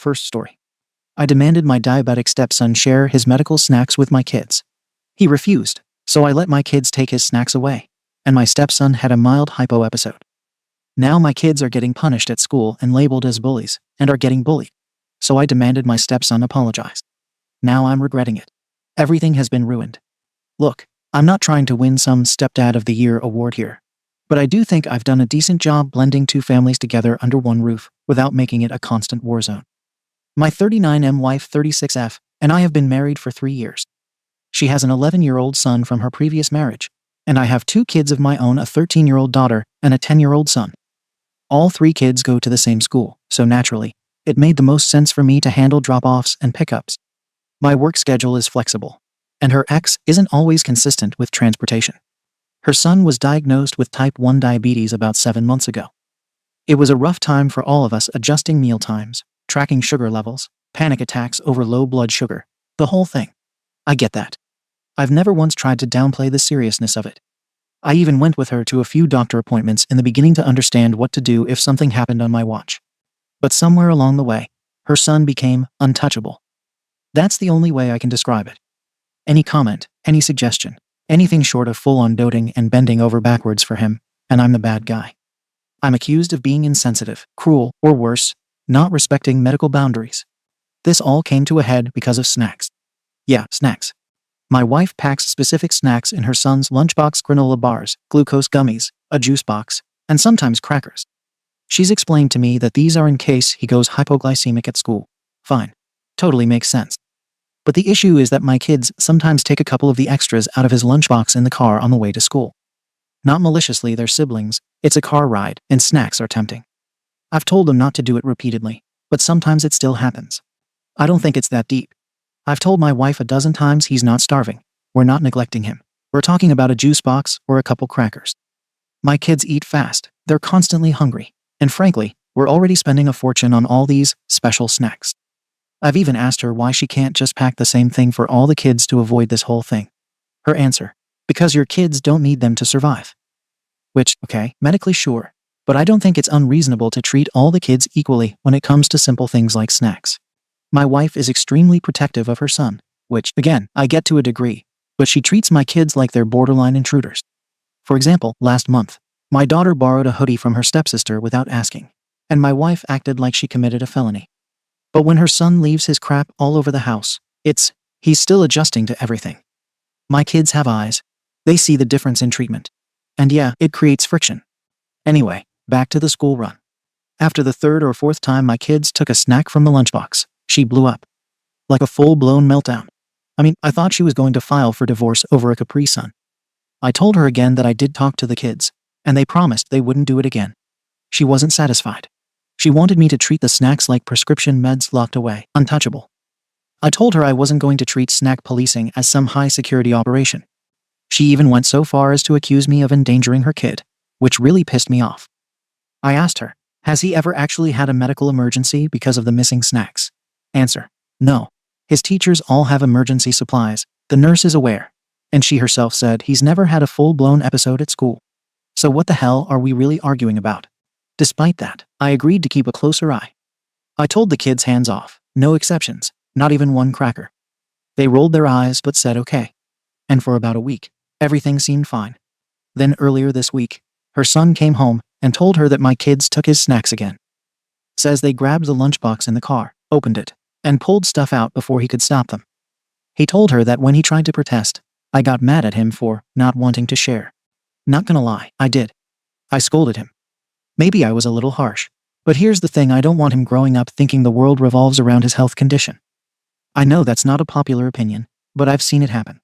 First story. I demanded my diabetic stepson share his medical snacks with my kids. He refused, so I let my kids take his snacks away, and my stepson had a mild hypo episode. Now my kids are getting punished at school and labeled as bullies, and are getting bullied. So I demanded my stepson apologize. Now I'm regretting it. Everything has been ruined. Look, I'm not trying to win some Stepdad of the Year award here, but I do think I've done a decent job blending two families together under one roof without making it a constant war zone. My 39M wife 36F and I have been married for 3 years. She has an 11-year-old son from her previous marriage, and I have 2 kids of my own, a 13-year-old daughter and a 10-year-old son. All 3 kids go to the same school, so naturally, it made the most sense for me to handle drop-offs and pickups. My work schedule is flexible, and her ex isn't always consistent with transportation. Her son was diagnosed with type 1 diabetes about 7 months ago. It was a rough time for all of us, adjusting meal times, tracking sugar levels, panic attacks over low blood sugar, the whole thing. I get that. I've never once tried to downplay the seriousness of it. I even went with her to a few doctor appointments in the beginning to understand what to do if something happened on my watch. But somewhere along the way, her son became untouchable. That's the only way I can describe it. Any comment, any suggestion, anything short of full-on doting and bending over backwards for him, and I'm the bad guy. I'm accused of being insensitive, cruel, or worse, not respecting medical boundaries. This all came to a head because of snacks. Yeah, snacks. My wife packs specific snacks in her son's lunchbox: granola bars, glucose gummies, a juice box, and sometimes crackers. She's explained to me that these are in case he goes hypoglycemic at school. Fine. Totally makes sense. But the issue is that my kids sometimes take a couple of the extras out of his lunchbox in the car on the way to school. Not maliciously, they're siblings, it's a car ride, and snacks are tempting. I've told them not to do it repeatedly, but sometimes it still happens. I don't think it's that deep. I've told my wife a dozen times he's not starving. We're not neglecting him. We're talking about a juice box or a couple crackers. My kids eat fast, they're constantly hungry, and frankly, we're already spending a fortune on all these special snacks. I've even asked her why she can't just pack the same thing for all the kids to avoid this whole thing. Her answer: because your kids don't need them to survive. Which, okay, medically sure, but I don't think it's unreasonable to treat all the kids equally when it comes to simple things like snacks. My wife is extremely protective of her son, which, again, I get to a degree, but she treats my kids like they're borderline intruders. For example, last month, my daughter borrowed a hoodie from her stepsister without asking, and my wife acted like she committed a felony. But when her son leaves his crap all over the house, he's still adjusting to everything. My kids have eyes. They see the difference in treatment. And yeah, it creates friction. Anyway, back to the school run. After the 3rd or 4th time my kids took a snack from the lunchbox, she blew up. Like a full-blown meltdown. I thought she was going to file for divorce over a Capri Sun. I told her again that I did talk to the kids, and they promised they wouldn't do it again. She wasn't satisfied. She wanted me to treat the snacks like prescription meds locked away, untouchable. I told her I wasn't going to treat snack policing as some high-security operation. She even went so far as to accuse me of endangering her kid, which really pissed me off. I asked her, has he ever actually had a medical emergency because of the missing snacks? Answer: no. His teachers all have emergency supplies, the nurse is aware, and she herself said he's never had a full-blown episode at school. So what the hell are we really arguing about? Despite that, I agreed to keep a closer eye. I told the kids hands off, no exceptions, not even one cracker. They rolled their eyes but said okay. And for about a week, everything seemed fine. Then earlier this week, her son came home and told her that my kids took his snacks again. Says they grabbed the lunchbox in the car, opened it, and pulled stuff out before he could stop them. He told her that when he tried to protest, I got mad at him for not wanting to share. Not gonna lie, I did. I scolded him. Maybe I was a little harsh, but here's the thing: I don't want him growing up thinking the world revolves around his health condition. I know that's not a popular opinion, but I've seen it happen.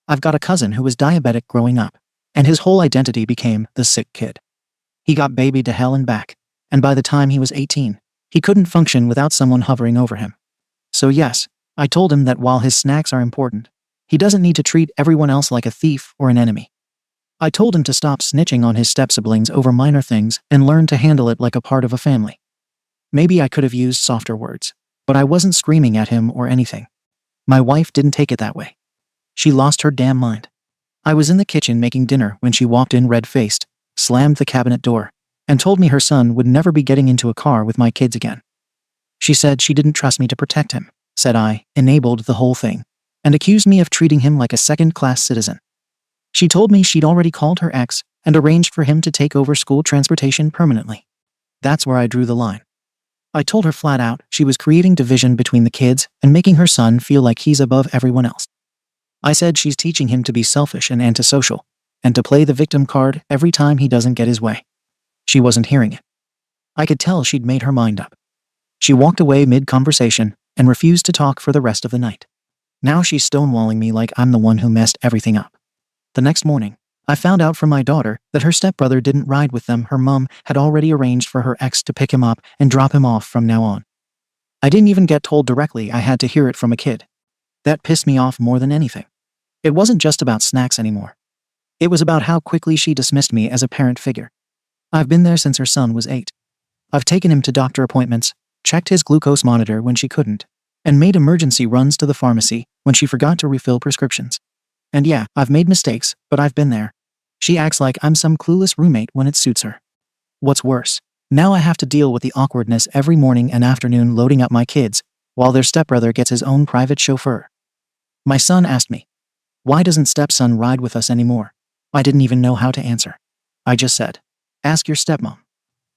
I've got a cousin who was diabetic growing up, and his whole identity became the sick kid. He got babied to hell and back, and by the time he was 18, he couldn't function without someone hovering over him. So yes, I told him that while his snacks are important, he doesn't need to treat everyone else like a thief or an enemy. I told him to stop snitching on his step-siblings over minor things and learn to handle it like a part of a family. Maybe I could have used softer words, but I wasn't screaming at him or anything. My wife didn't take it that way. She lost her damn mind. I was in the kitchen making dinner when she walked in red-faced, slammed the cabinet door, and told me her son would never be getting into a car with my kids again. She said she didn't trust me to protect him, said I, enabled the whole thing, and accused me of treating him like a second-class citizen. She told me she'd already called her ex and arranged for him to take over school transportation permanently. That's where I drew the line. I told her flat out she was creating division between the kids and making her son feel like he's above everyone else. I said she's teaching him to be selfish and antisocial, and to play the victim card every time he doesn't get his way. She wasn't hearing it. I could tell she'd made her mind up. She walked away mid-conversation and refused to talk for the rest of the night. Now she's stonewalling me like I'm the one who messed everything up. The next morning, I found out from my daughter that her stepbrother didn't ride with them. Her mom had already arranged for her ex to pick him up and drop him off from now on. I didn't even get told directly. I had to hear it from a kid. That pissed me off more than anything. It wasn't just about snacks anymore. It was about how quickly she dismissed me as a parent figure. I've been there since her son was 8. I've taken him to doctor appointments, checked his glucose monitor when she couldn't, and made emergency runs to the pharmacy when she forgot to refill prescriptions. And yeah, I've made mistakes, but I've been there. She acts like I'm some clueless roommate when it suits her. What's worse, now I have to deal with the awkwardness every morning and afternoon loading up my kids, while their stepbrother gets his own private chauffeur. My son asked me, "Why doesn't stepson ride with us anymore?" I didn't even know how to answer. I just said, "Ask your stepmom."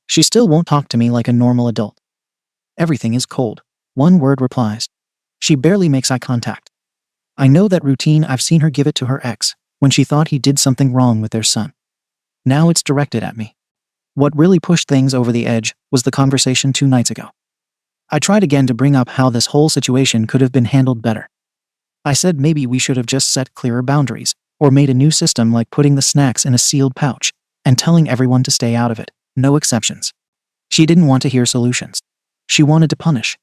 She still won't talk to me like a normal adult. Everything is cold. One word replies. She barely makes eye contact. I know that routine. I've seen her give it to her ex when she thought he did something wrong with their son. Now it's directed at me. What really pushed things over the edge was the conversation 2 nights ago. I tried again to bring up how this whole situation could have been handled better. I said maybe we should have just set clearer boundaries, or made a new system like putting the snacks in a sealed pouch and telling everyone to stay out of it, no exceptions. She didn't want to hear solutions. She wanted to punish.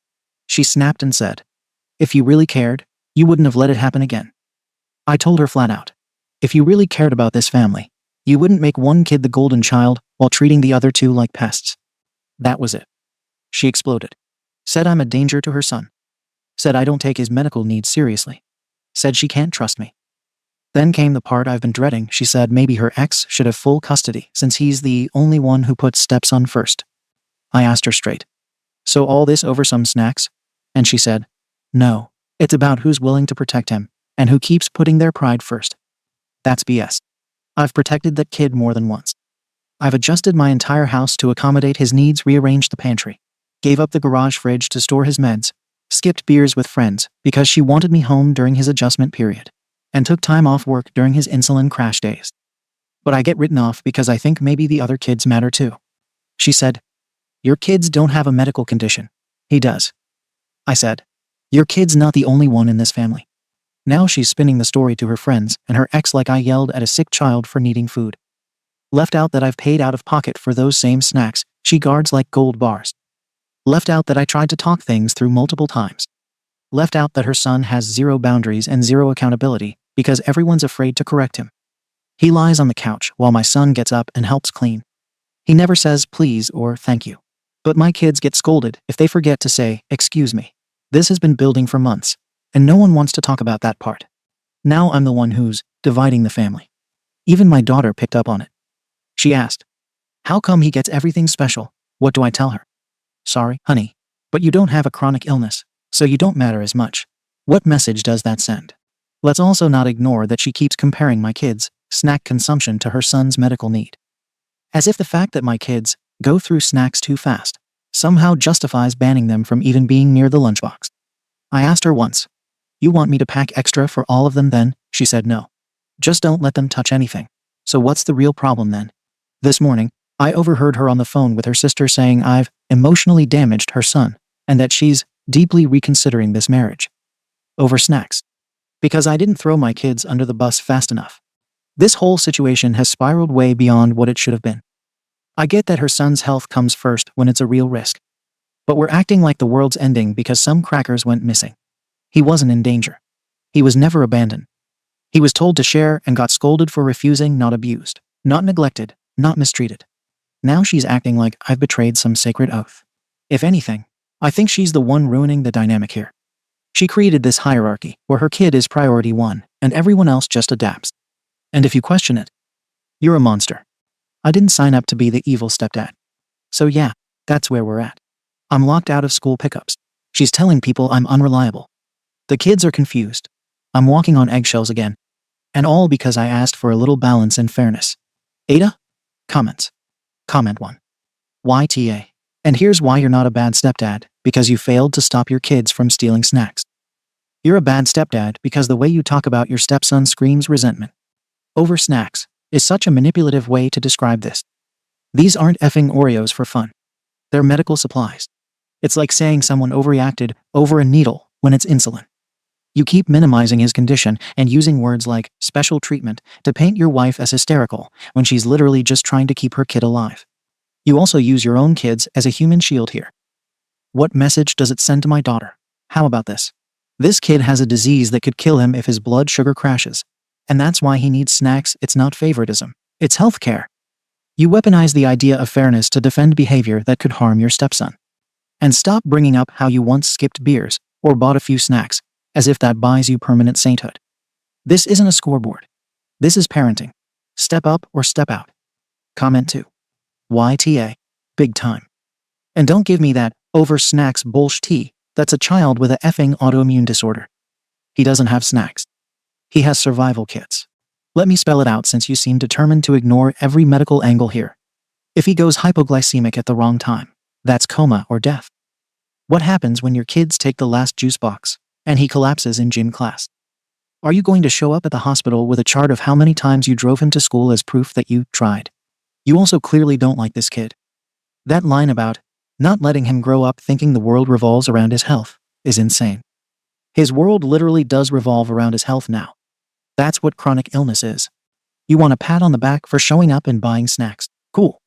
She snapped and said, "If you really cared, you wouldn't have let it happen again." I told her flat out, if you really cared about this family, you wouldn't make one kid the golden child while treating the other 2 like pests. That was it. She exploded. Said I'm a danger to her son. Said I don't take his medical needs seriously. Said she can't trust me. Then came the part I've been dreading. She said maybe her ex should have full custody since he's the only one who puts stepson first. I asked her straight, "So all this over some snacks?" And she said, "No, it's about who's willing to protect him and who keeps putting their pride first." That's BS. I've protected that kid more than once. I've adjusted my entire house to accommodate his needs, rearranged the pantry, gave up the garage fridge to store his meds, skipped beers with friends because she wanted me home during his adjustment period, and took time off work during his insulin crash days. But I get written off because I think maybe the other kids matter too. She said, "Your kids don't have a medical condition. He does." I said, "Your kid's not the only one in this family." Now she's spinning the story to her friends and her ex like I yelled at a sick child for needing food. Left out that I've paid out of pocket for those same snacks she guards like gold bars. Left out that I tried to talk things through multiple times. Left out that her son has 0 boundaries and 0 accountability because everyone's afraid to correct him. He lies on the couch while my son gets up and helps clean. He never says please or thank you. But my kids get scolded if they forget to say, "Excuse me." This has been building for months, and no one wants to talk about that part. Now I'm the one who's dividing the family. Even my daughter picked up on it. She asked, "How come he gets everything special?" What do I tell her? "Sorry, honey, but you don't have a chronic illness, so you don't matter as much." What message does that send? Let's also not ignore that she keeps comparing my kids' snack consumption to her son's medical need. As if the fact that my kids go through snacks too fast somehow justifies banning them from even being near the lunchbox. I asked her once, "You want me to pack extra for all of them then?" She said no. Just don't let them touch anything. So what's the real problem then? This morning, I overheard her on the phone with her sister saying I've emotionally damaged her son and that she's deeply reconsidering this marriage. Over snacks. Because I didn't throw my kids under the bus fast enough. This whole situation has spiraled way beyond what it should have been. I get that her son's health comes first when it's a real risk. But we're acting like the world's ending because some crackers went missing. He wasn't in danger. He was never abandoned. He was told to share and got scolded for refusing, not abused, not neglected, not mistreated. Now she's acting like I've betrayed some sacred oath. If anything, I think she's the one ruining the dynamic here. She created this hierarchy where her kid is priority 1 and everyone else just adapts. And if you question it, you're a monster. I didn't sign up to be the evil stepdad. So yeah, that's where we're at. I'm locked out of school pickups. She's telling people I'm unreliable. The kids are confused. I'm walking on eggshells again. And all because I asked for a little balance and fairness. Ada? Comments. Comment 1. YTA. And here's why you're not a bad stepdad, because you failed to stop your kids from stealing snacks. You're a bad stepdad because the way you talk about your stepson screams resentment. Over snacks is such a manipulative way to describe this. These aren't effing Oreos for fun. They're medical supplies. It's like saying someone overreacted over a needle when it's insulin. You keep minimizing his condition and using words like special treatment to paint your wife as hysterical when she's literally just trying to keep her kid alive. You also use your own kids as a human shield here. What message does it send to my daughter? How about this? This kid has a disease that could kill him if his blood sugar crashes. And that's why he needs snacks. It's not favoritism. It's healthcare. You weaponize the idea of fairness to defend behavior that could harm your stepson. And stop bringing up how you once skipped beers or bought a few snacks, as if that buys you permanent sainthood. This isn't a scoreboard. This is parenting. Step up or step out. Comment 2. YTA. Big time. And don't give me that over snacks bullshit. That's a child with a effing autoimmune disorder. He doesn't have snacks. He has survival kits. Let me spell it out since you seem determined to ignore every medical angle here. If he goes hypoglycemic at the wrong time, that's coma or death. What happens when your kids take the last juice box and he collapses in gym class? Are you going to show up at the hospital with a chart of how many times you drove him to school as proof that you tried? You also clearly don't like this kid. That line about not letting him grow up thinking the world revolves around his health is insane. His world literally does revolve around his health now. That's what chronic illness is. You want a pat on the back for showing up and buying snacks. Cool.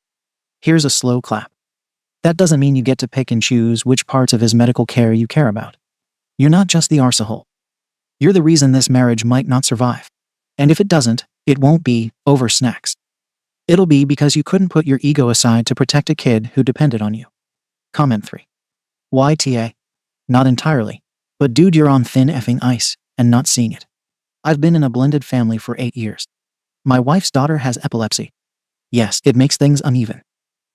Here's a slow clap. That doesn't mean you get to pick and choose which parts of his medical care you care about. You're not just the arsehole. You're the reason this marriage might not survive. And if it doesn't, it won't be over snacks. It'll be because you couldn't put your ego aside to protect a kid who depended on you. Comment 3. YTA. Not entirely. But dude, you're on thin effing ice and not seeing it. I've been in a blended family for 8 years. My wife's daughter has epilepsy. Yes, it makes things uneven.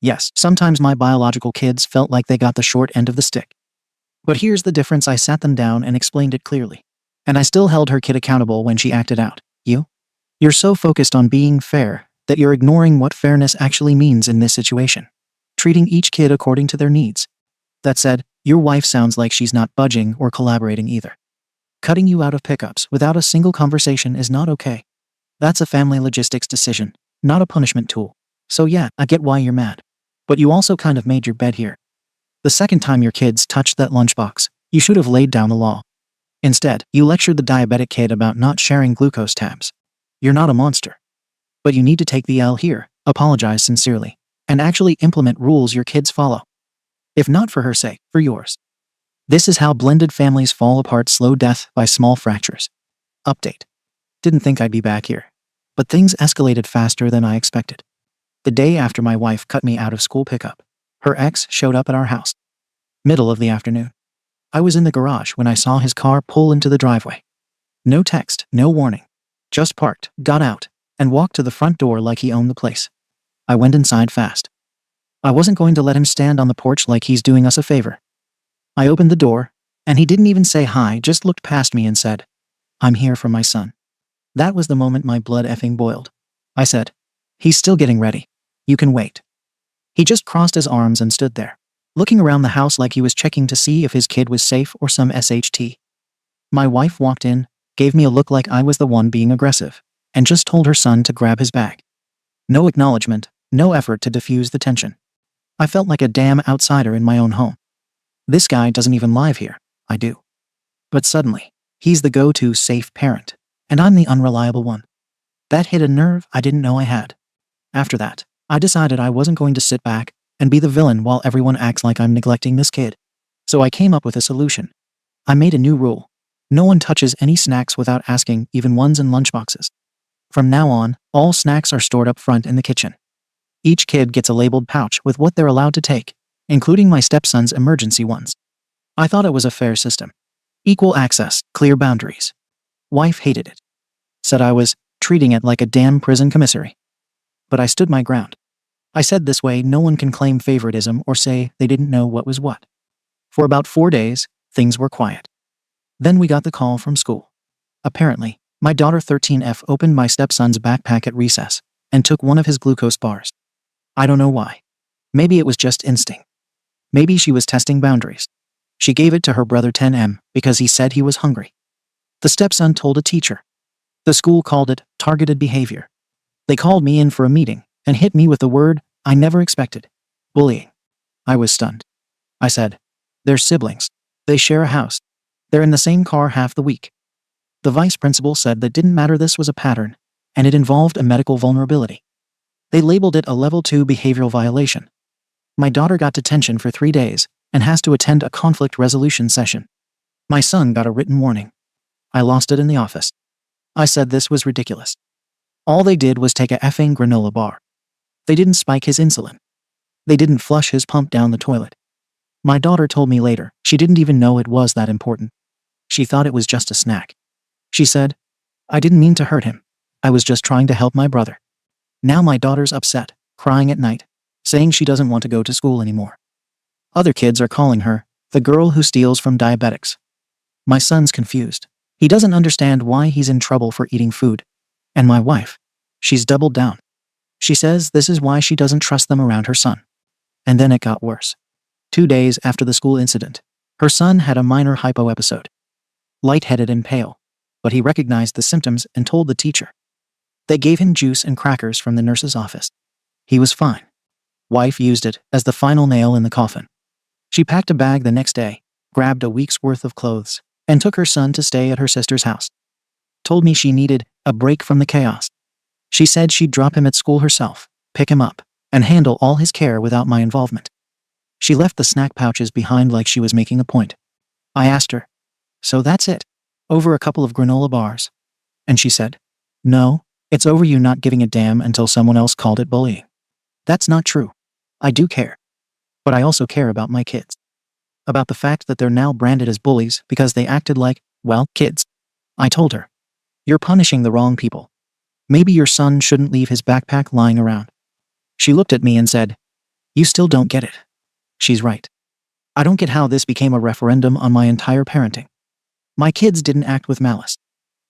Yes, sometimes my biological kids felt like they got the short end of the stick. But here's the difference: I sat them down and explained it clearly. And I still held her kid accountable when she acted out. You're so focused on being fair that you're ignoring what fairness actually means in this situation. Treating each kid according to their needs. That said, your wife sounds like she's not budging or collaborating either. Cutting you out of pickups without a single conversation is not okay. That's a family logistics decision, not a punishment tool. So yeah, I get why you're mad. But you also kind of made your bed here. The second time your kids touched that lunchbox, you should have laid down the law. Instead, you lectured the diabetic kid about not sharing glucose tabs. You're not a monster. But you need to take the L here, apologize sincerely, and actually implement rules your kids follow. If not for her sake, for yours. This is how blended families fall apart: slow death by small fractures. Update. Didn't think I'd be back here. But things escalated faster than I expected. The day after my wife cut me out of school pickup, her ex showed up at our house. Middle of the afternoon. I was in the garage when I saw his car pull into the driveway. No text, no warning. Just parked, got out, and walked to the front door like he owned the place. I went inside fast. I wasn't going to let him stand on the porch like he's doing us a favor. I opened the door, and he didn't even say hi, just looked past me and said, "I'm here for my son." That was the moment my blood effing boiled. I said, "He's still getting ready. You can wait." He just crossed his arms and stood there, looking around the house like he was checking to see if his kid was safe or some SHT. My wife walked in, gave me a look like I was the one being aggressive, and just told her son to grab his bag. No acknowledgement, no effort to diffuse the tension. I felt like a damn outsider in my own home. This guy doesn't even live here. I do. But suddenly, he's the go-to safe parent, and I'm the unreliable one. That hit a nerve I didn't know I had. After that, I decided I wasn't going to sit back and be the villain while everyone acts like I'm neglecting this kid. So I came up with a solution. I made a new rule. No one touches any snacks without asking, even ones in lunchboxes. From now on, all snacks are stored up front in the kitchen. Each kid gets a labeled pouch with what they're allowed to take, including my stepson's emergency ones. I thought it was a fair system. Equal access, clear boundaries. Wife hated it. Said I was treating it like a damn prison commissary. But I stood my ground. I said this way no one can claim favoritism or say they didn't know what was what. For about 4 days, things were quiet. Then we got the call from school. Apparently, my daughter 13F opened my stepson's backpack at recess and took one of his glucose bars. I don't know why. Maybe it was just instinct. Maybe she was testing boundaries. She gave it to her brother 10M because he said he was hungry. The stepson told a teacher. The school called it targeted behavior. They called me in for a meeting and hit me with the word I never expected: bullying. I was stunned. I said, "They're siblings. They share a house. They're in the same car half the week." The vice principal said that didn't matter, this was a pattern, and it involved a medical vulnerability. They labeled it a level 2 behavioral violation. My daughter got detention for 3 days and has to attend a conflict resolution session. My son got a written warning. I lost it in the office. I said this was ridiculous. All they did was take a effing granola bar. They didn't spike his insulin. They didn't flush his pump down the toilet. My daughter told me later she didn't even know it was that important. She thought it was just a snack. She said, "I didn't mean to hurt him. I was just trying to help my brother." Now my daughter's upset, crying at night, saying she doesn't want to go to school anymore. Other kids are calling her the girl who steals from diabetics. My son's confused. He doesn't understand why he's in trouble for eating food. And my wife, she's doubled down. She says this is why she doesn't trust them around her son. And then it got worse. 2 days after the school incident, her son had a minor hypo episode. Lightheaded and pale, but he recognized the symptoms and told the teacher. They gave him juice and crackers from the nurse's office. He was fine. Wife used it as the final nail in the coffin. She packed a bag the next day, grabbed a week's worth of clothes, and took her son to stay at her sister's house. Told me she needed a break from the chaos. She said she'd drop him at school herself, pick him up, and handle all his care without my involvement. She left the snack pouches behind like she was making a point. I asked her, "So that's it? Over a couple of granola bars?" And she said, "No, it's over you not giving a damn until someone else called it bullying." That's not true. I do care. But I also care about my kids. About the fact that they're now branded as bullies because they acted like, well, kids. I told her, "You're punishing the wrong people. Maybe your son shouldn't leave his backpack lying around." She looked at me and said, "You still don't get it." She's right. I don't get how this became a referendum on my entire parenting. My kids didn't act with malice.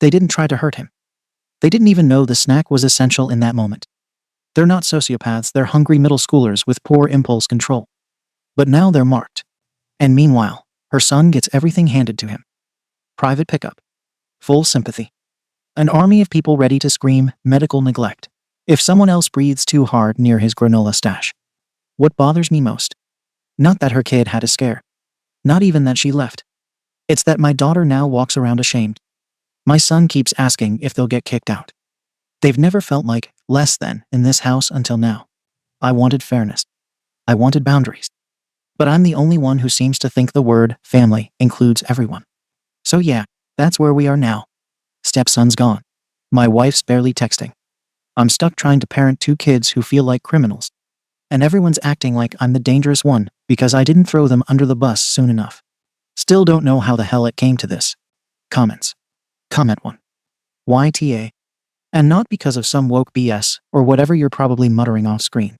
They didn't try to hurt him. They didn't even know the snack was essential in that moment. They're not sociopaths, they're hungry middle schoolers with poor impulse control. But now they're marked. And meanwhile, her son gets everything handed to him. Private pickup. Full sympathy. An army of people ready to scream medical neglect if someone else breathes too hard near his granola stash. What bothers me most? Not that her kid had a scare. Not even that she left. It's that my daughter now walks around ashamed. My son keeps asking if they'll get kicked out. They've never felt like less than in this house until now. I wanted fairness. I wanted boundaries. But I'm the only one who seems to think the word family includes everyone. So yeah, that's where we are now. Stepson's gone. My wife's barely texting. I'm stuck trying to parent 2 kids who feel like criminals. And everyone's acting like I'm the dangerous one because I didn't throw them under the bus soon enough. Still don't know how the hell it came to this. Comments. Comment 1. YTA. And not because of some woke BS or whatever you're probably muttering off screen.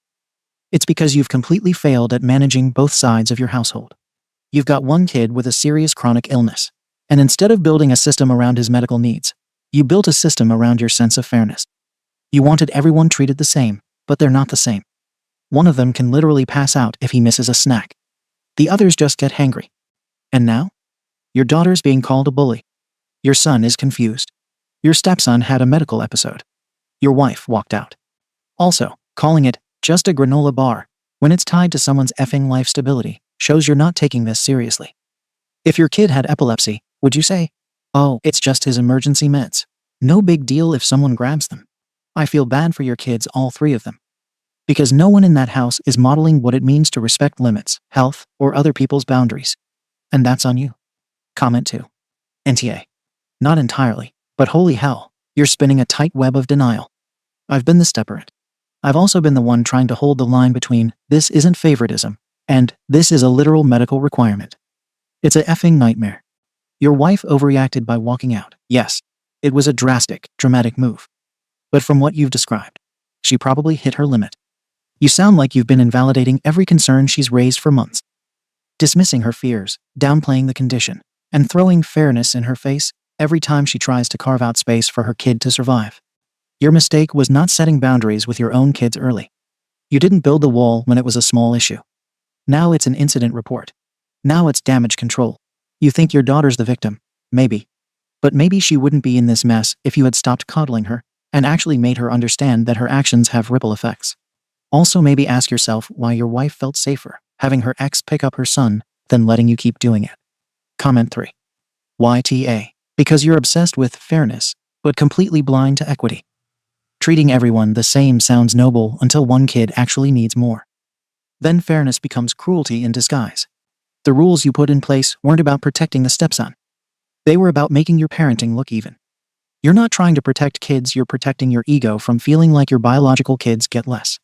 It's because you've completely failed at managing both sides of your household. You've got one kid with a serious chronic illness, and instead of building a system around his medical needs, you built a system around your sense of fairness. You wanted everyone treated the same, but they're not the same. One of them can literally pass out if he misses a snack. The others just get hangry. And now? Your daughter's being called a bully. Your son is confused. Your stepson had a medical episode. Your wife walked out. Also, calling it just a granola bar when it's tied to someone's effing life stability shows you're not taking this seriously. If your kid had epilepsy, would you say, "Oh, it's just his emergency meds. No big deal if someone grabs them"? I feel bad for your kids, all 3 of them. Because no one in that house is modeling what it means to respect limits, health, or other people's boundaries. And that's on you. Comment 2. NTA. Not entirely, but holy hell, you're spinning a tight web of denial. I've been the stepparent. I've also been the one trying to hold the line between this isn't favoritism and this is a literal medical requirement. It's a effing nightmare. Your wife overreacted by walking out. Yes, it was a drastic, dramatic move. But from what you've described, she probably hit her limit. You sound like you've been invalidating every concern she's raised for months. dismissing her fears, downplaying the condition, and throwing fairness in her face every time she tries to carve out space for her kid to survive. Your mistake was not setting boundaries with your own kids early. You didn't build the wall when it was a small issue. Now it's an incident report. Now it's damage control. You think your daughter's the victim. Maybe. But maybe she wouldn't be in this mess if you had stopped coddling her and actually made her understand that her actions have ripple effects. Also, maybe ask yourself why your wife felt safer having her ex pick up her son than letting you keep doing it. Comment 3. YTA. Because you're obsessed with fairness, but completely blind to equity. Treating everyone the same sounds noble until one kid actually needs more. Then fairness becomes cruelty in disguise. The rules you put in place weren't about protecting the stepson. They were about making your parenting look even. You're not trying to protect kids, you're protecting your ego from feeling like your biological kids get less.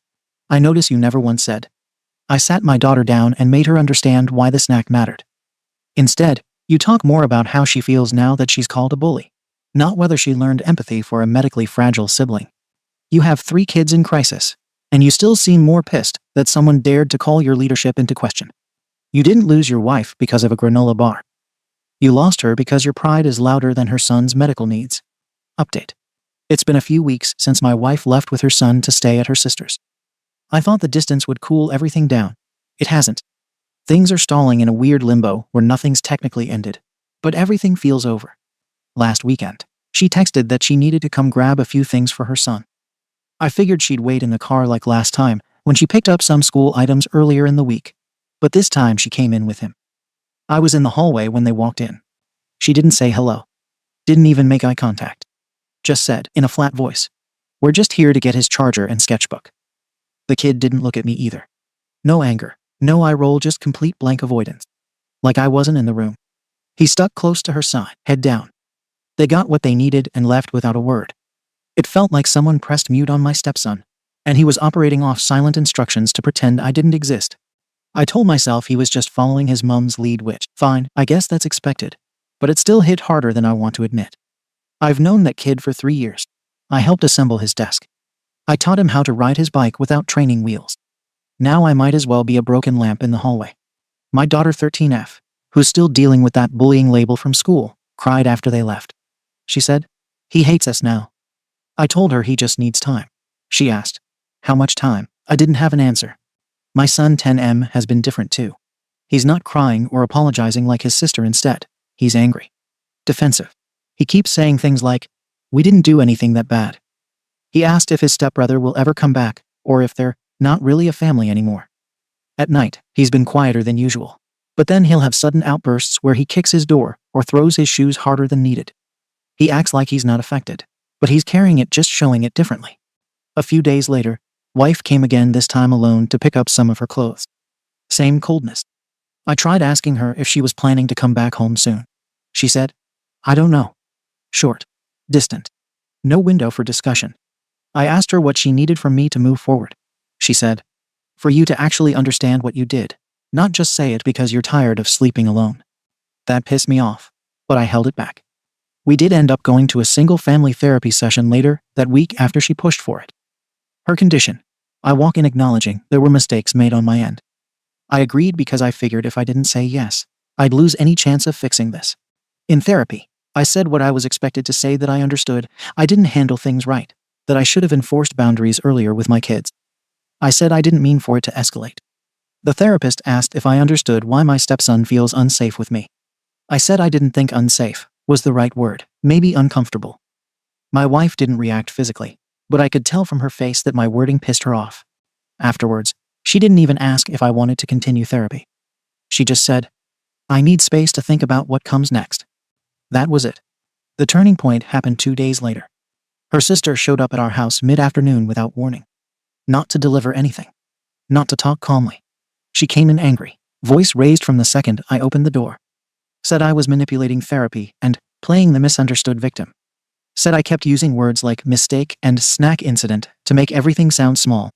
I notice you never once said, I sat my daughter down and made her understand why the snack mattered. Instead, you talk more about how she feels now that she's called a bully, not whether she learned empathy for a medically fragile sibling. You have 3 kids in crisis, and you still seem more pissed that someone dared to call your leadership into question. You didn't lose your wife because of a granola bar. You lost her because your pride is louder than her son's medical needs. Update. It's been a few weeks since my wife left with her son to stay at her sister's. I thought the distance would cool everything down. It hasn't. Things are stalling in a weird limbo where nothing's technically ended, but everything feels over. Last weekend, she texted that she needed to come grab a few things for her son. I figured she'd wait in the car like last time when she picked up some school items earlier in the week, but this time she came in with him. I was in the hallway when they walked in. She didn't say hello. Didn't even make eye contact. Just said, in a flat voice, "We're just here to get his charger and sketchbook." The kid didn't look at me either. No anger, no eye roll, just complete blank avoidance. Like I wasn't in the room. He stuck close to her side, head down. They got what they needed and left without a word. It felt like someone pressed mute on my stepson, and he was operating off silent instructions to pretend I didn't exist. I told myself he was just following his mom's lead, which, fine, I guess that's expected, but it still hit harder than I want to admit. I've known that kid for 3 years. I helped assemble his desk. I taught him how to ride his bike without training wheels. Now I might as well be a broken lamp in the hallway. My daughter 13F, who's still dealing with that bullying label from school, cried after they left. She said, "He hates us now." I told her he just needs time. She asked, "How much time?" I didn't have an answer. My son 10M has been different too. He's not crying or apologizing like his sister. Instead, he's angry. Defensive. He keeps saying things like, "We didn't do anything that bad." He asked if his stepbrother will ever come back, or if they're not really a family anymore. At night, he's been quieter than usual. But then he'll have sudden outbursts where he kicks his door or throws his shoes harder than needed. He acts like he's not affected, but he's carrying it, just showing it differently. A few days later, wife came again, this time alone, to pick up some of her clothes. Same coldness. I tried asking her if she was planning to come back home soon. She said, "I don't know." Short. Distant. No window for discussion. I asked her what she needed from me to move forward. She said, "For you to actually understand what you did, not just say it because you're tired of sleeping alone." That pissed me off, but I held it back. We did end up going to a single-family therapy session later that week after she pushed for it. Her condition. I walk in acknowledging there were mistakes made on my end. I agreed because I figured if I didn't say yes, I'd lose any chance of fixing this. In therapy, I said what I was expected to say, that I understood I didn't handle things right, that I should have enforced boundaries earlier with my kids. I said I didn't mean for it to escalate. The therapist asked if I understood why my stepson feels unsafe with me. I said I didn't think unsafe was the right word, maybe uncomfortable. My wife didn't react physically, but I could tell from her face that my wording pissed her off. Afterwards, she didn't even ask if I wanted to continue therapy. She just said, "I need space to think about what comes next." That was it. The turning point happened 2 days later. Her sister showed up at our house mid-afternoon without warning. Not to deliver anything. Not to talk calmly. She came in angry, voice raised from the second I opened the door. Said I was manipulating therapy and playing the misunderstood victim. Said I kept using words like mistake and snack incident to make everything sound small.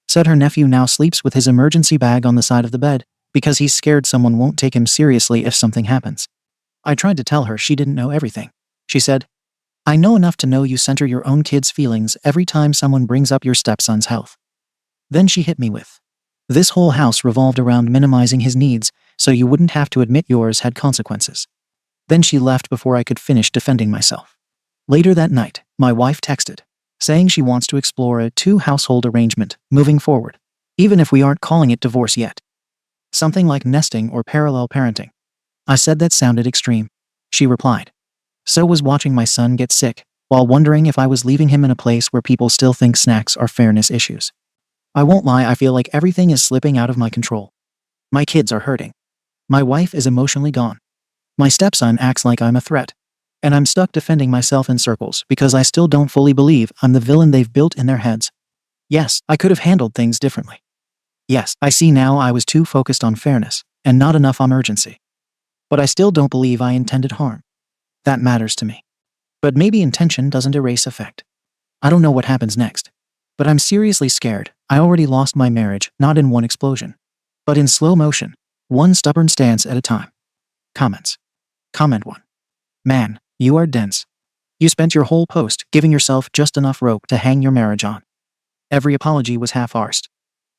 Said her nephew now sleeps with his emergency bag on the side of the bed because he's scared someone won't take him seriously if something happens. I tried to tell her she didn't know everything. She said, "I know enough to know you center your own kids' feelings every time someone brings up your stepson's health." Then she hit me with, This whole house revolved around minimizing his needs so you wouldn't have to admit yours had consequences. Then she left before I could finish defending myself. Later that night, my wife texted, saying she wants to explore a two-household arrangement moving forward, even if we aren't calling it divorce yet. Something like nesting or parallel parenting. I said that sounded extreme. She replied, "So was watching my son get sick, while wondering if I was leaving him in a place where people still think snacks are fairness issues. I won't lie, I feel like everything is slipping out of my control. My kids are hurting. My wife is emotionally gone. My stepson acts like I'm a threat. And I'm stuck defending myself in circles because I still don't fully believe I'm the villain they've built in their heads. Yes, I could have handled things differently. Yes, I see now I was too focused on fairness and not enough on urgency. But I still don't believe I intended harm. That matters to me. But maybe intention doesn't erase effect. I don't know what happens next. But I'm seriously scared. I already lost my marriage, not in one explosion, but in slow motion, one stubborn stance at a time." Comments. Comment 1. Man, you are dense. You spent your whole post giving yourself just enough rope to hang your marriage on. Every apology was half-arsed.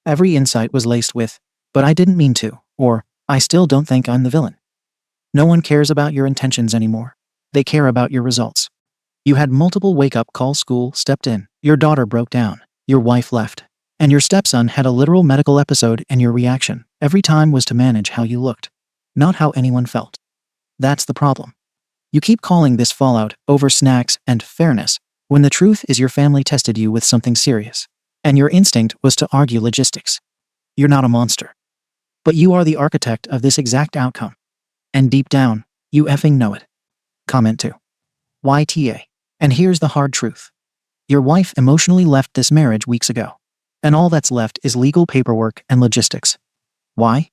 Every insight was laced with, "But I didn't mean to," or "I still don't think I'm the villain." No one cares about your intentions anymore. They care about your results. You had multiple wake-up calls, school stepped in, your daughter broke down, your wife left, and your stepson had a literal medical episode, and your reaction every time was to manage how you looked, not how anyone felt. That's the problem. You keep calling this fallout over snacks and fairness, when the truth is your family tested you with something serious, and your instinct was to argue logistics. You're not a monster. But you are the architect of this exact outcome. And deep down, you effing know it. Comment 2. YTA. And here's the hard truth. Your wife emotionally left this marriage weeks ago. And all that's left is legal paperwork and logistics. Why?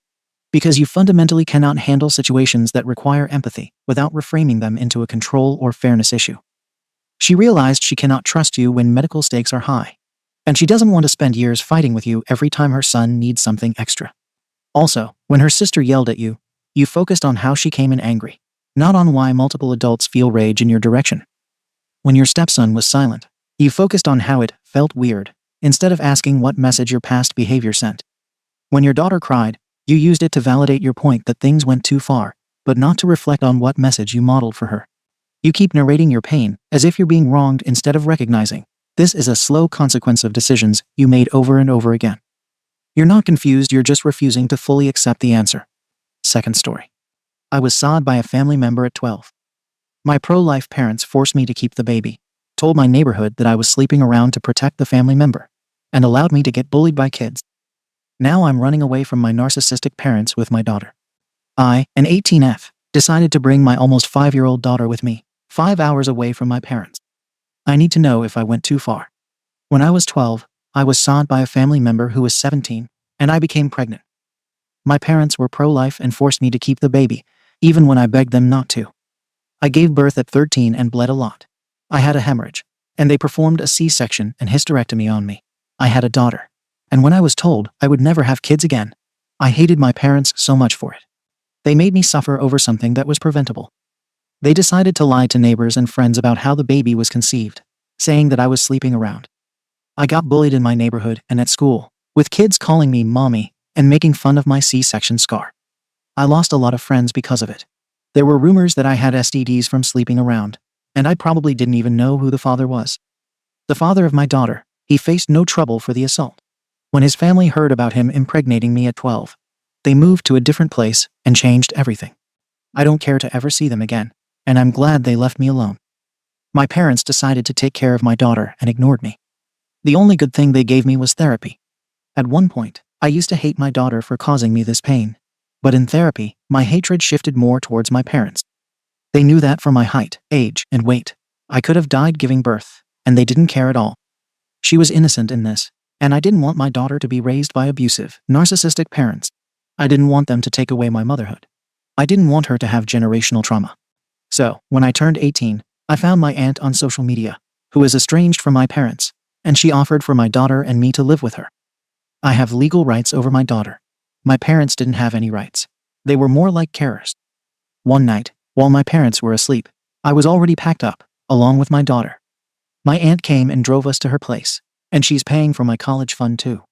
Because you fundamentally cannot handle situations that require empathy without reframing them into a control or fairness issue. She realized she cannot trust you when medical stakes are high. And she doesn't want to spend years fighting with you every time her son needs something extra. Also, when her sister yelled at you, you focused on how she came in angry, not on why multiple adults feel rage in your direction. When your stepson was silent, you focused on how it felt weird, instead of asking what message your past behavior sent. When your daughter cried, you used it to validate your point that things went too far, but not to reflect on what message you modeled for her. You keep narrating your pain as if you're being wronged instead of recognizing this is a slow consequence of decisions you made over and over again. You're not confused, you're just refusing to fully accept the answer. Second story. I was sawed by a family member at 12. My pro-life parents forced me to keep the baby, told my neighborhood that I was sleeping around to protect the family member, and allowed me to get bullied by kids. Now I'm running away from my narcissistic parents with my daughter. I, an 18F, decided to bring my almost 5-year-old daughter with me, 5 hours away from my parents. I need to know if I went too far. When I was 12, I was sawed by a family member who was 17, and I became pregnant. My parents were pro-life and forced me to keep the baby, even when I begged them not to. I gave birth at 13 and bled a lot. I had a hemorrhage, and they performed a C-section and hysterectomy on me. I had a daughter, and when I was told I would never have kids again, I hated my parents so much for it. They made me suffer over something that was preventable. They decided to lie to neighbors and friends about how the baby was conceived, saying that I was sleeping around. I got bullied in my neighborhood and at school, with kids calling me mommy and making fun of my C-section scar. I lost a lot of friends because of it. There were rumors that I had STDs from sleeping around, and I probably didn't even know who the father was. The father of my daughter, he faced no trouble for the assault. When his family heard about him impregnating me at 12, they moved to a different place and changed everything. I don't care to ever see them again, and I'm glad they left me alone. My parents decided to take care of my daughter and ignored me. The only good thing they gave me was therapy. At one point, I used to hate my daughter for causing me this pain. But in therapy, my hatred shifted more towards my parents. They knew that for my height, age, and weight, I could have died giving birth, and they didn't care at all. She was innocent in this, and I didn't want my daughter to be raised by abusive, narcissistic parents. I didn't want them to take away my motherhood. I didn't want her to have generational trauma. So, when I turned 18, I found my aunt on social media, who is estranged from my parents, and she offered for my daughter and me to live with her. I have legal rights over my daughter. My parents didn't have any rights. They were more like carers. One night, while my parents were asleep, I was already packed up, along with my daughter. My aunt came and drove us to her place, and she's paying for my college fund too.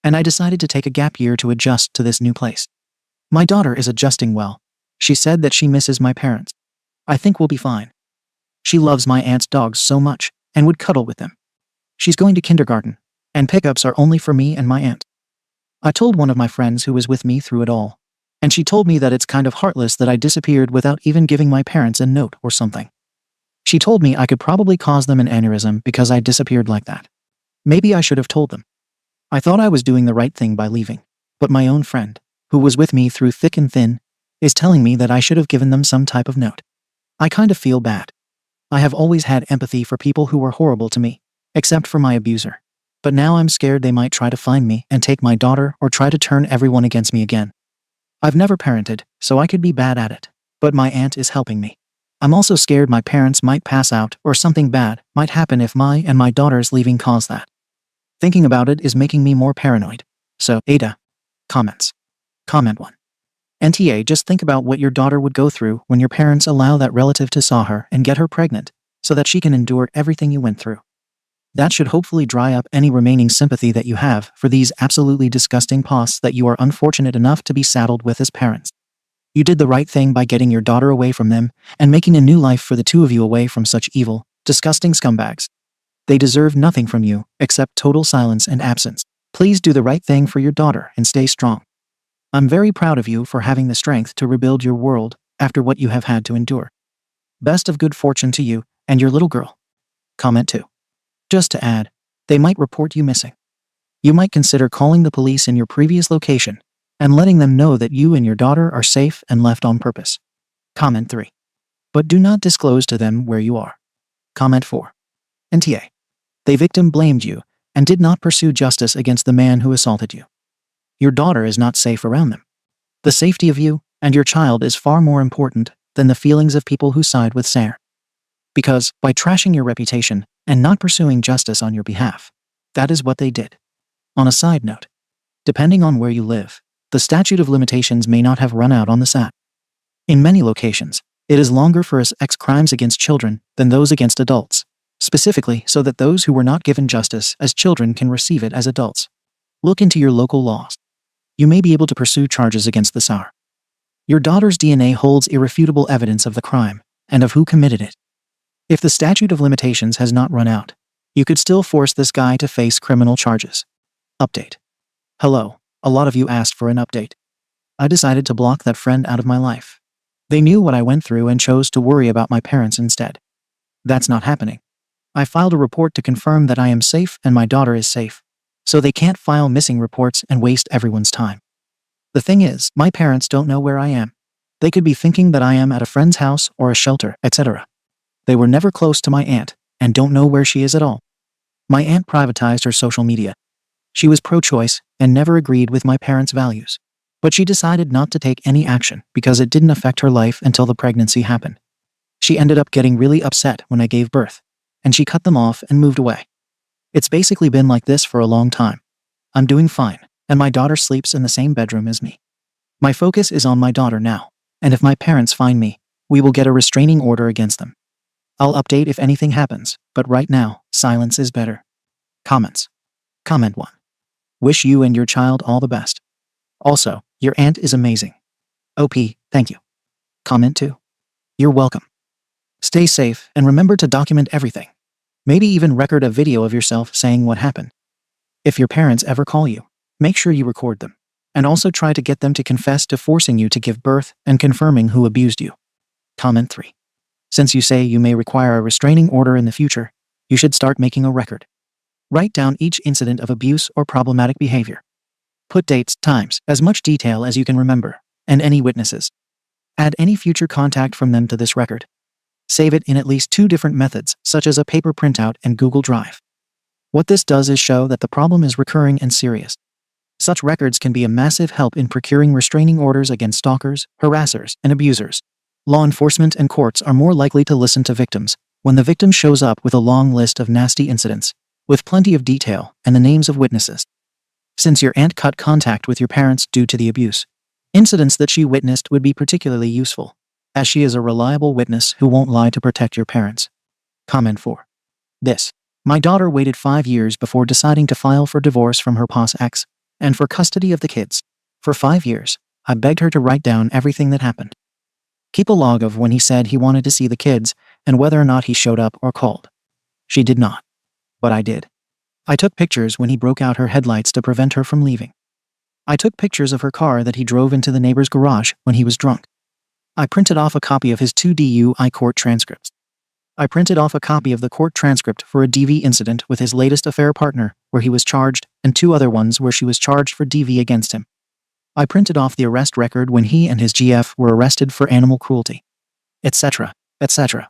and I decided to take a gap year to adjust to this new place. My daughter is adjusting well. She said that she misses my parents. I think we'll be fine. She loves my aunt's dogs so much and would cuddle with them. She's going to kindergarten, and pickups are only for me and my aunt. I told one of my friends who was with me through it all, and she told me that it's kind of heartless that I disappeared without even giving my parents a note or something. She told me I could probably cause them an aneurysm because I disappeared like that. Maybe I should have told them. I thought I was doing the right thing by leaving, but my own friend, who was with me through thick and thin, is telling me that I should have given them some type of note. I kind of feel bad. I have always had empathy for people who were horrible to me, except for my abuser. But now I'm scared they might try to find me and take my daughter or try to turn everyone against me again. I've never parented, so I could be bad at it, but my aunt is helping me. I'm also scared my parents might pass out or something bad might happen if my and my daughter's leaving caused that. Thinking about it is making me more paranoid. So, Ada. Comments. Comment 1. NTA, just think about what your daughter would go through when your parents allow that relative to saw her and get her pregnant, so that she can endure everything you went through. That should hopefully dry up any remaining sympathy that you have for these absolutely disgusting posts that you are unfortunate enough to be saddled with as parents. You did the right thing by getting your daughter away from them and making a new life for the two of you away from such evil, disgusting scumbags. They deserve nothing from you except total silence and absence. Please do the right thing for your daughter and stay strong. I'm very proud of you for having the strength to rebuild your world after what you have had to endure. Best of good fortune to you and your little girl. Comment 2. Just to add, they might report you missing. You might consider calling the police in your previous location and letting them know that you and your daughter are safe and left on purpose. Comment 3. But do not disclose to them where you are. Comment 4. NTA. The victim blamed you and did not pursue justice against the man who assaulted you. Your daughter is not safe around them. The safety of you and your child is far more important than the feelings of people who side with Sarah. Because, by trashing your reputation and not pursuing justice on your behalf, that is what they did. On a side note, depending on where you live, the statute of limitations may not have run out on the SAT. In many locations, it is longer for sex crimes against children than those against adults, specifically so that those who were not given justice as children can receive it as adults. Look into your local laws. You may be able to pursue charges against the SAR. Your daughter's DNA holds irrefutable evidence of the crime and of who committed it. If the statute of limitations has not run out, you could still force this guy to face criminal charges. Update. Hello, a lot of you asked for an update. I decided to block that friend out of my life. They knew what I went through and chose to worry about my parents instead. That's not happening. I filed a report to confirm that I am safe and my daughter is safe, so they can't file missing reports and waste everyone's time. The thing is, my parents don't know where I am. They could be thinking that I am at a friend's house or a shelter, etc. They were never close to my aunt and don't know where she is at all. My aunt privatized her social media. She was pro-choice and never agreed with my parents' values. But she decided not to take any action because it didn't affect her life until the pregnancy happened. She ended up getting really upset when I gave birth, and she cut them off and moved away. It's basically been like this for a long time. I'm doing fine, and my daughter sleeps in the same bedroom as me. My focus is on my daughter now, and if my parents find me, we will get a restraining order against them. I'll update if anything happens, but right now, silence is better. Comments. Comment 1. Wish you and your child all the best. Also, your aunt is amazing. OP, thank you. Comment 2. You're welcome. Stay safe and remember to document everything. Maybe even record a video of yourself saying what happened. If your parents ever call you, make sure you record them, and also try to get them to confess to forcing you to give birth and confirming who abused you. Comment 3. Since you say you may require a restraining order in the future, you should start making a record. Write down each incident of abuse or problematic behavior. Put dates, times, as much detail as you can remember, and any witnesses. Add any future contact from them to this record. Save it in at least 2 different methods, such as a paper printout and Google Drive. What this does is show that the problem is recurring and serious. Such records can be a massive help in procuring restraining orders against stalkers, harassers, and abusers. Law enforcement and courts are more likely to listen to victims when the victim shows up with a long list of nasty incidents, with plenty of detail and the names of witnesses. Since your aunt cut contact with your parents due to the abuse, incidents that she witnessed would be particularly useful, as she is a reliable witness who won't lie to protect your parents. Comment 4. My daughter waited 5 years before deciding to file for divorce from her past ex. And for custody of the kids. For 5 years, I begged her to write down everything that happened. Keep a log of when he said he wanted to see the kids and whether or not he showed up or called. She did not. But I did. I took pictures when he broke out her headlights to prevent her from leaving. I took pictures of her car that he drove into the neighbor's garage when he was drunk. I printed off a copy of his 2 DUI court transcripts. I printed off a copy of the court transcript for a DV incident with his latest affair partner where he was charged and 2 other ones where she was charged for DV against him. I printed off the arrest record when he and his GF were arrested for animal cruelty, etc., etc.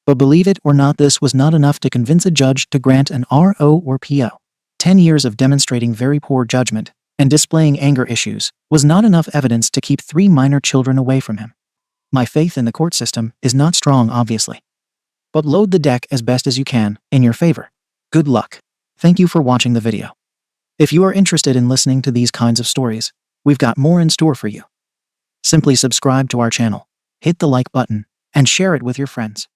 But believe it or not, this was not enough to convince a judge to grant an RO or PO. 10 years of demonstrating very poor judgment and displaying anger issues was not enough evidence to keep 3 minor children away from him. My faith in the court system is not strong, obviously. But load the deck as best as you can in your favor. Good luck. Thank you for watching the video. If you are interested in listening to these kinds of stories, we've got more in store for you. Simply subscribe to our channel, hit the like button, and share it with your friends.